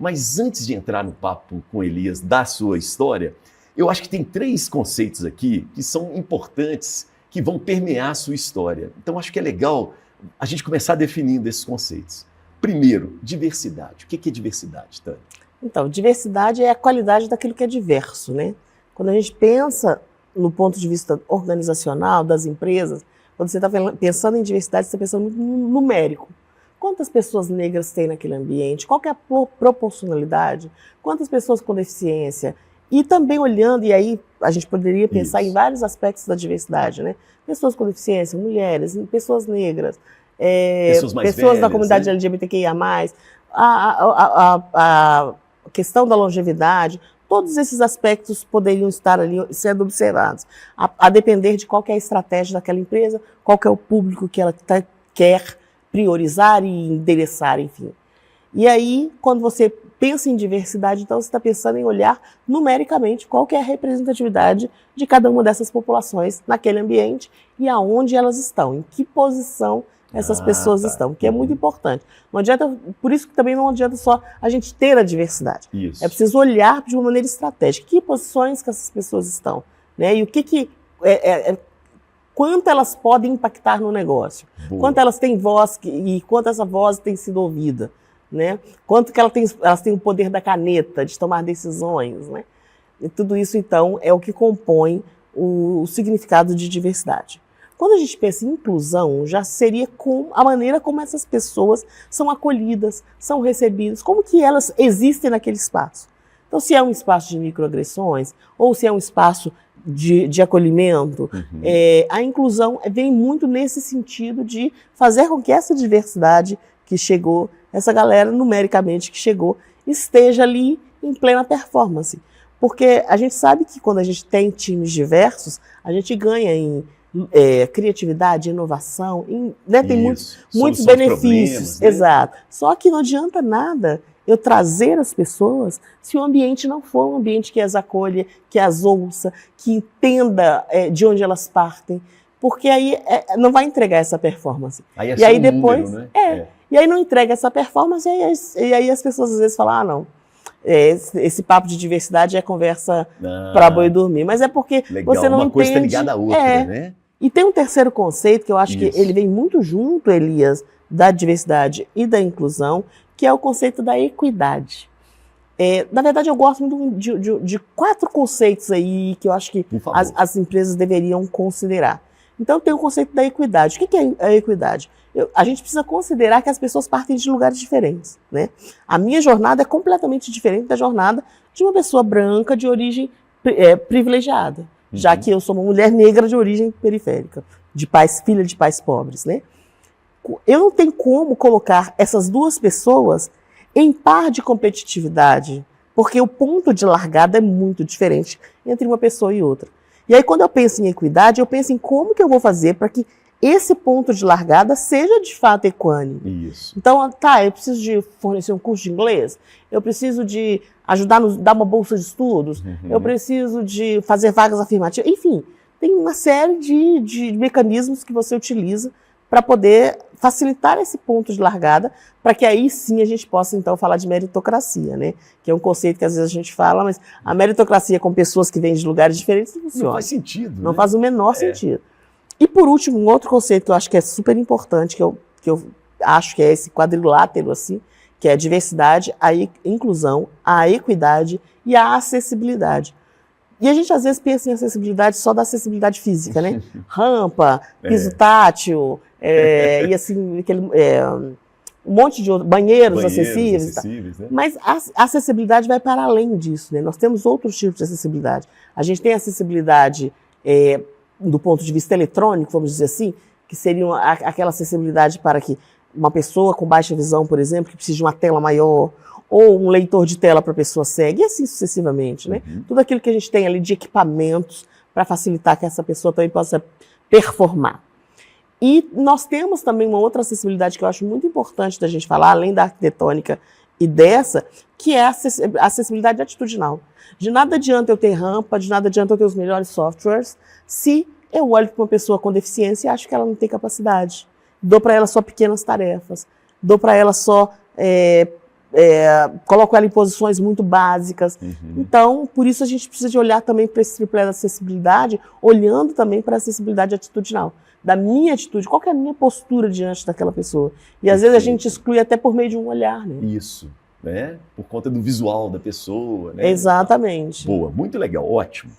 Mas antes de entrar no papo com Elias da sua história, eu acho que tem 3 conceitos aqui que são importantes, que vão permear a sua história. Então acho que é legal a gente começar definindo esses conceitos. Primeiro, diversidade. O que é diversidade, Tânia? Então, diversidade é a qualidade daquilo que é diverso, né? Quando a gente pensa no ponto de vista organizacional das empresas, quando você está pensando em diversidade, você está pensando no numérico. Quantas pessoas negras tem naquele ambiente? Qual que é a proporcionalidade? Quantas pessoas com deficiência? E também olhando, e aí a gente poderia pensar em vários aspectos da diversidade, né? Pessoas com deficiência, mulheres, pessoas negras, pessoas velhas, da comunidade, né? LGBTQIA+, a questão da longevidade, todos esses aspectos poderiam estar ali sendo observados, a depender de qual que é a estratégia daquela empresa, qual que é o público que ela quer priorizar e endereçar, enfim. E aí, quando você pensa em diversidade, então você está pensando em olhar numericamente qual que é a representatividade de cada uma dessas populações naquele ambiente e aonde elas estão, em que posição essas pessoas estão, que é muito importante. Não adianta, por isso que também não adianta só a gente ter a diversidade. Isso. É preciso olhar de uma maneira estratégica. Que posições que essas pessoas estão, né? E o que quanto elas podem impactar no negócio, quanto elas têm voz e quanto essa voz tem sido ouvida, né? Quanto que elas têm o poder da caneta, de tomar decisões, né? E tudo isso, então, é o que compõe o significado de diversidade. Quando a gente pensa em inclusão, já seria com a maneira como essas pessoas são acolhidas, são recebidas, como que elas existem naquele espaço. Então, se é um espaço de microagressões, ou se é um espaço de acolhimento, a inclusão vem muito nesse sentido de fazer com que essa diversidade que chegou, essa galera numericamente que chegou, esteja ali em plena performance. Porque a gente sabe que quando a gente tem times diversos, a gente ganha em criatividade, inovação, né? Tem muitos benefícios. Né? Exato. Só que não adianta nada eu trazer as pessoas se o ambiente não for um ambiente que as acolha, que as ouça, que entenda de onde elas partem, porque aí não vai entregar essa performance. Aí é e aí depois, número, né? E aí não entrega essa performance, e aí as pessoas às vezes falam, não, esse papo de diversidade é conversa para boi dormir, mas é porque legal, você não uma entende. Coisa está ligada à outra, né? E tem um terceiro conceito que eu acho que ele vem muito junto, Elias, da diversidade e da inclusão, que é o conceito da equidade. Na verdade, eu gosto muito de 4 conceitos aí que eu acho que as empresas deveriam considerar. Então, tem o conceito da equidade. O que é a equidade? A gente precisa considerar que as pessoas partem de lugares diferentes, né? A minha jornada é completamente diferente da jornada de uma pessoa branca de origem privilegiada, já que eu sou uma mulher negra de origem periférica, filha de pais pobres, né? Eu não tenho como colocar essas duas pessoas em par de competitividade, porque o ponto de largada é muito diferente entre uma pessoa e outra. E aí, quando eu penso em equidade, eu penso em como que eu vou fazer para que esse ponto de largada seja de fato equânime. Isso. Então, eu preciso de fornecer um curso de inglês, eu preciso de ajudar dar uma bolsa de estudos, eu preciso de fazer vagas afirmativas, enfim, tem uma série de mecanismos que você utiliza para poder facilitar esse ponto de largada, para que aí sim a gente possa, então, falar de meritocracia, né? Que é um conceito que às vezes a gente fala, mas a meritocracia com pessoas que vêm de lugares diferentes não funciona. Não faz sentido. Não faz o menor sentido. E por último, um outro conceito que eu acho que é super importante, que eu acho que é esse quadrilátero, assim, que é a diversidade, a inclusão, a equidade e a acessibilidade. E a gente às vezes pensa em acessibilidade só da acessibilidade física, né? Rampa, piso tátil, e assim, um monte de banheiros acessíveis. Né? Mas a acessibilidade vai para além disso, né? Nós temos outros tipos de acessibilidade. A gente tem acessibilidade do ponto de vista eletrônico, vamos dizer assim, que seria aquela acessibilidade para que uma pessoa com baixa visão, por exemplo, que precisa de uma tela maior, ou um leitor de tela para a pessoa cega, e assim sucessivamente, né? Tudo aquilo que a gente tem ali de equipamentos para facilitar que essa pessoa também possa performar. E nós temos também uma outra acessibilidade que eu acho muito importante da gente falar, além da arquitetônica e dessa, que é a acessibilidade atitudinal. De nada adianta eu ter rampa, de nada adianta eu ter os melhores softwares, se eu olho para uma pessoa com deficiência e acho que ela não tem capacidade. Dou para ela só pequenas tarefas, dou para ela só colocam ela em posições muito básicas. Uhum. Então, por isso a gente precisa de olhar também para esse tripé da acessibilidade, olhando também para a acessibilidade atitudinal. Da minha atitude, qual que é a minha postura diante daquela pessoa? E às vezes a gente exclui até por meio de um olhar, né? Isso, né? Por conta do visual da pessoa, né? Exatamente. Boa, muito legal, ótimo.